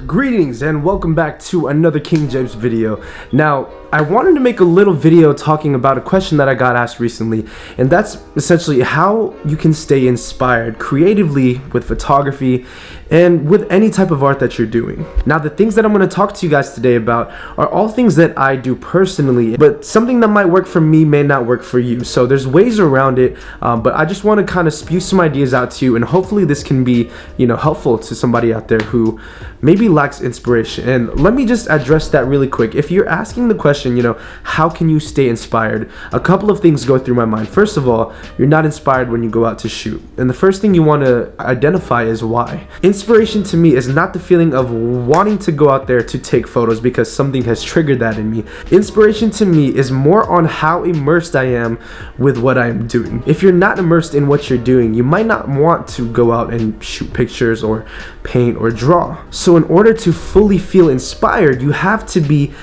Greetings and welcome back to another KingJvpes video. Now, I wanted to make a little video talking about a question that I got asked recently, and that's essentially how you can stay inspired creatively with photography and with any type of art that you're doing. Now, the things that I'm going to talk to you guys today about are all things that I do personally, but something that might work for me may not work for you. So there's ways around it, but I just want to kind of spew some ideas out to you, and hopefully this can be, helpful to somebody out there who maybe lacks inspiration. And let me just address that really quick. If you're asking the question, how can you stay inspired? A couple of things go through my mind. First of all, you're not inspired when you go out to shoot. And the first thing you want to identify is why. Inspiration to me is not the feeling of wanting to go out there to take photos because something has triggered that in me. Inspiration to me is more on how immersed I am with what I'm doing. If you're not immersed in what you're doing, you might not want to go out and shoot pictures or paint or draw. So in order to fully feel inspired, you have to be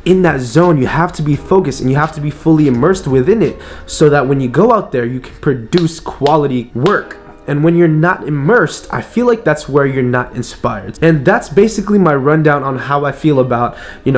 in that zone, you have to be focused, and you have to be fully immersed within it so that when you go out there, you can produce quality work. And when you're not immersed, I feel like that's where you're not inspired. And that's basically my rundown on how I feel about,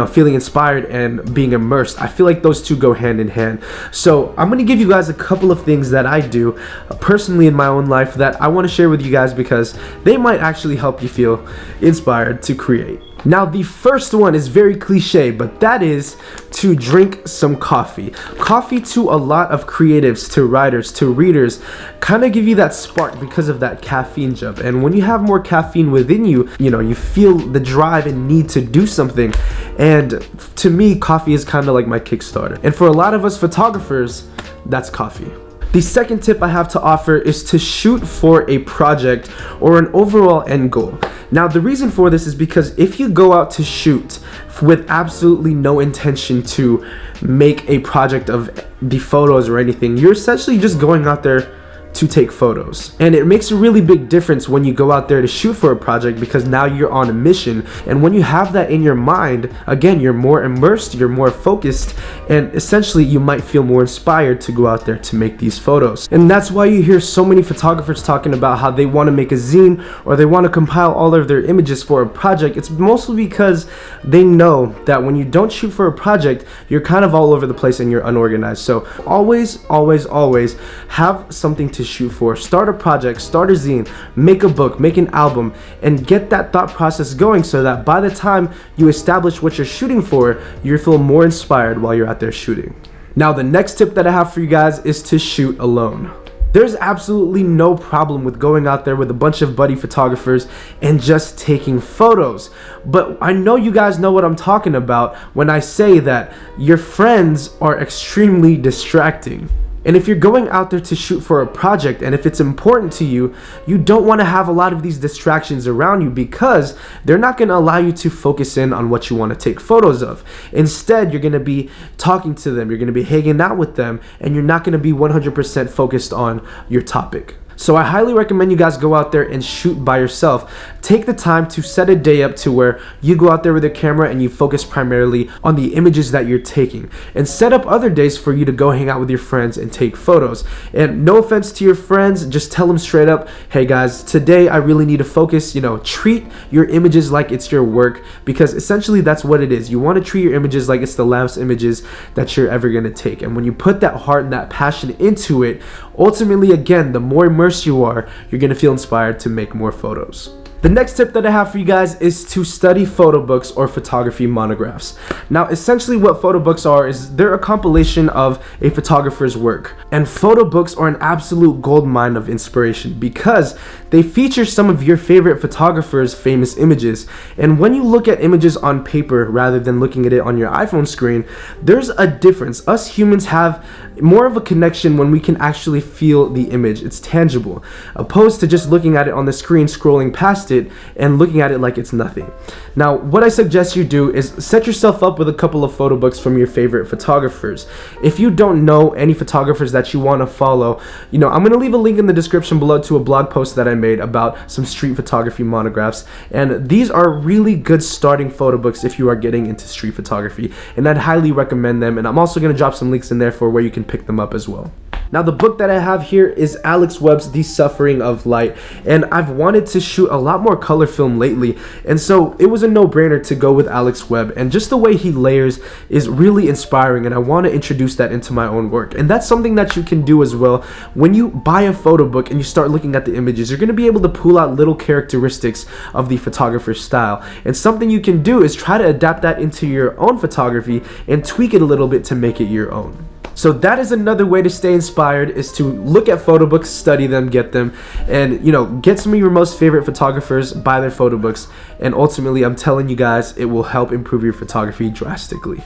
feeling inspired and being immersed. I feel like those two go hand in hand. So I'm going to give you guys a couple of things that I do personally in my own life that I want to share with you guys because they might actually help you feel inspired to create. Now, the first one is very cliche, but that is to drink some coffee. Coffee to a lot of creatives, to writers, to readers, kind of give you that spark because of that caffeine jump. And when you have more caffeine within you, you feel the drive and need to do something. And to me, coffee is kind of like my Kickstarter. And for a lot of us photographers, that's coffee. The second tip I have to offer is to shoot for a project or an overall end goal. Now, the reason for this is because if you go out to shoot with absolutely no intention to make a project of the photos or anything, you're essentially just going out there to take photos. And it makes a really big difference when you go out there to shoot for a project because now you're on a mission. And when you have that in your mind, again, you're more immersed, you're more focused, and essentially you might feel more inspired to go out there to make these photos. And that's why you hear so many photographers talking about how they want to make a zine or they want to compile all of their images for a project. It's mostly because they know that when you don't shoot for a project, you're kind of all over the place and you're unorganized. So always, always, always have something to shoot for. Start a project, start a zine, make a book, make an album, and get that thought process going so that by the time you establish what you're shooting for, you feel more inspired while you're out there shooting. Now, the next tip that I have for you guys is to shoot alone. There's absolutely no problem with going out there with a bunch of buddy photographers and just taking photos. But I know you guys know what I'm talking about when I say that your friends are extremely distracting. And if you're going out there to shoot for a project and if it's important to you, you don't want to have a lot of these distractions around you because they're not going to allow you to focus in on what you want to take photos of. Instead, you're going to be talking to them, you're going to be hanging out with them, and you're not going to be 100% focused on your topic. So I highly recommend you guys go out there and shoot by yourself. Take the time to set a day up to where you go out there with a camera and you focus primarily on the images that you're taking. And set up other days for you to go hang out with your friends and take photos. And no offense to your friends, just tell them straight up, hey guys, today I really need to focus. Treat your images like it's your work because essentially that's what it is. You want to treat your images like it's the last images that you're ever going to take. And when you put that heart and that passion into it, ultimately, again, the more immersed you are, you're going to feel inspired to make more photos. The next tip that I have for you guys is to study photo books or photography monographs. Now, essentially what photo books are is they're a compilation of a photographer's work. And photo books are an absolute goldmine of inspiration because they feature some of your favorite photographers' famous images. And when you look at images on paper rather than looking at it on your iPhone screen, there's a difference. Us humans have more of a connection when we can actually feel the image. It's tangible, opposed to just looking at it on the screen, scrolling past it and looking at it like it's nothing. Now, what I suggest you do is set yourself up with a couple of photo books from your favorite photographers. If you don't know any photographers that you want to follow, I'm going to leave a link in the description below to a blog post that I made about some street photography monographs, and these are really good starting photo books if you are getting into street photography, and I'd highly recommend them. And I'm also going to drop some links in there for where you can pick them up as well. Now the book that I have here is Alex Webb's The Suffering of Light, and I've wanted to shoot a lot more color film lately, and so it was a no-brainer to go with Alex Webb, and just the way he layers is really inspiring, and I want to introduce that into my own work. And that's something that you can do as well. When you buy a photo book and you start looking at the images, you're going to be able to pull out little characteristics of the photographer's style, and something you can do is try to adapt that into your own photography and tweak it a little bit to make it your own. So that is another way to stay inspired, is to look at photo books, study them, get them, and get some of your most favorite photographers, buy their photo books, and ultimately I'm telling you guys, it will help improve your photography drastically.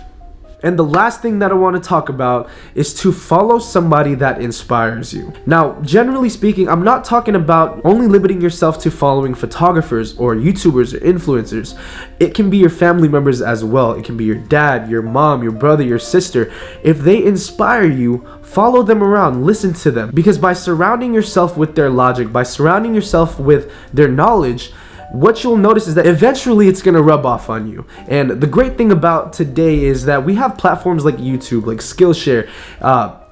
And the last thing that I want to talk about is to follow somebody that inspires you. Now, generally speaking, I'm not talking about only limiting yourself to following photographers or YouTubers or influencers. It can be your family members as well. It can be your dad, your mom, your brother, your sister. If they inspire you, follow them around, listen to them. Because by surrounding yourself with their logic, by surrounding yourself with their knowledge, what you'll notice is that eventually it's going to rub off on you. And the great thing about today is that we have platforms like YouTube, like Skillshare,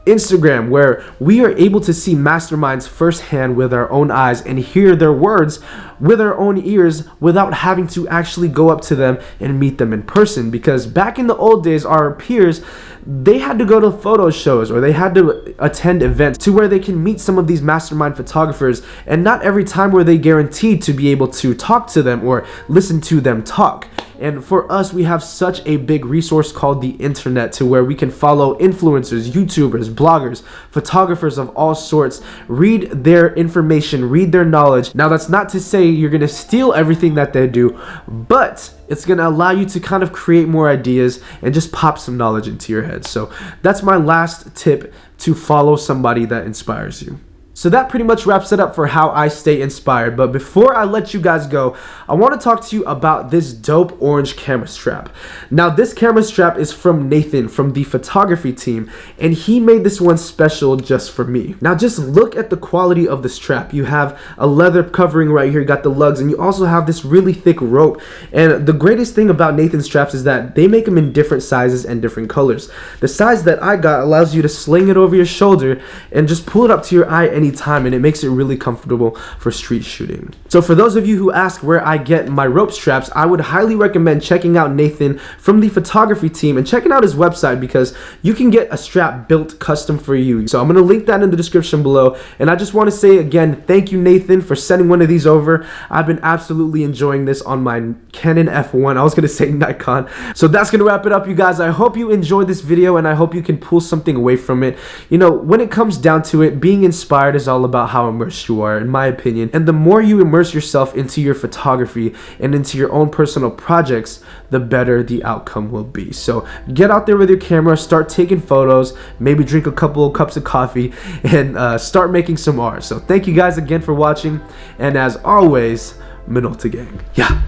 Instagram, where we are able to see masterminds firsthand with our own eyes and hear their words with our own ears without having to actually go up to them and meet them in person. Because back in the old days, our peers, they had to go to photo shows or they had to attend events to where they can meet some of these mastermind photographers, and not every time were they guaranteed to be able to talk to them or listen to them talk. And for us, we have such a big resource called the internet, to where we can follow influencers, YouTubers, bloggers, photographers of all sorts, read their information, read their knowledge. Now, that's not to say you're going to steal everything that they do, but it's going to allow you to kind of create more ideas and just pop some knowledge into your head. So that's my last tip, to follow somebody that inspires you. So that pretty much wraps it up for how I stay inspired. But before I let you guys go, I want to talk to you about this dope orange camera strap. Now, this camera strap is from Nathan from the photography team, and he made this one special just for me. Now, just look at the quality of the strap. You have a leather covering right here, you got the lugs, and you also have this really thick rope. And the greatest thing about Nathan's straps is that they make them in different sizes and different colors. The size that I got allows you to sling it over your shoulder and just pull it up to your eye anytime, and it makes it really comfortable for street shooting. So for those of you who ask where I get my rope straps, I would highly recommend checking out Nathan from the photography team and checking out his website, because you can get a strap built custom for you. So I'm going to link that in the description below, and I just want to say again, thank you Nathan for sending one of these over. I've been absolutely enjoying this on my Canon F1. I was going to say Nikon. So that's going to wrap it up, you guys. I hope you enjoyed this video, and I hope you can pull something away from it. When it comes down to it, being inspired is all about how immersed you are, in my opinion. And the more you immerse yourself into your photography and into your own personal projects, the better the outcome will be. So get out there with your camera, start taking photos, maybe drink a couple of cups of coffee, and start making some art. So thank you guys again for watching, and as always, Minolta gang. Yeah.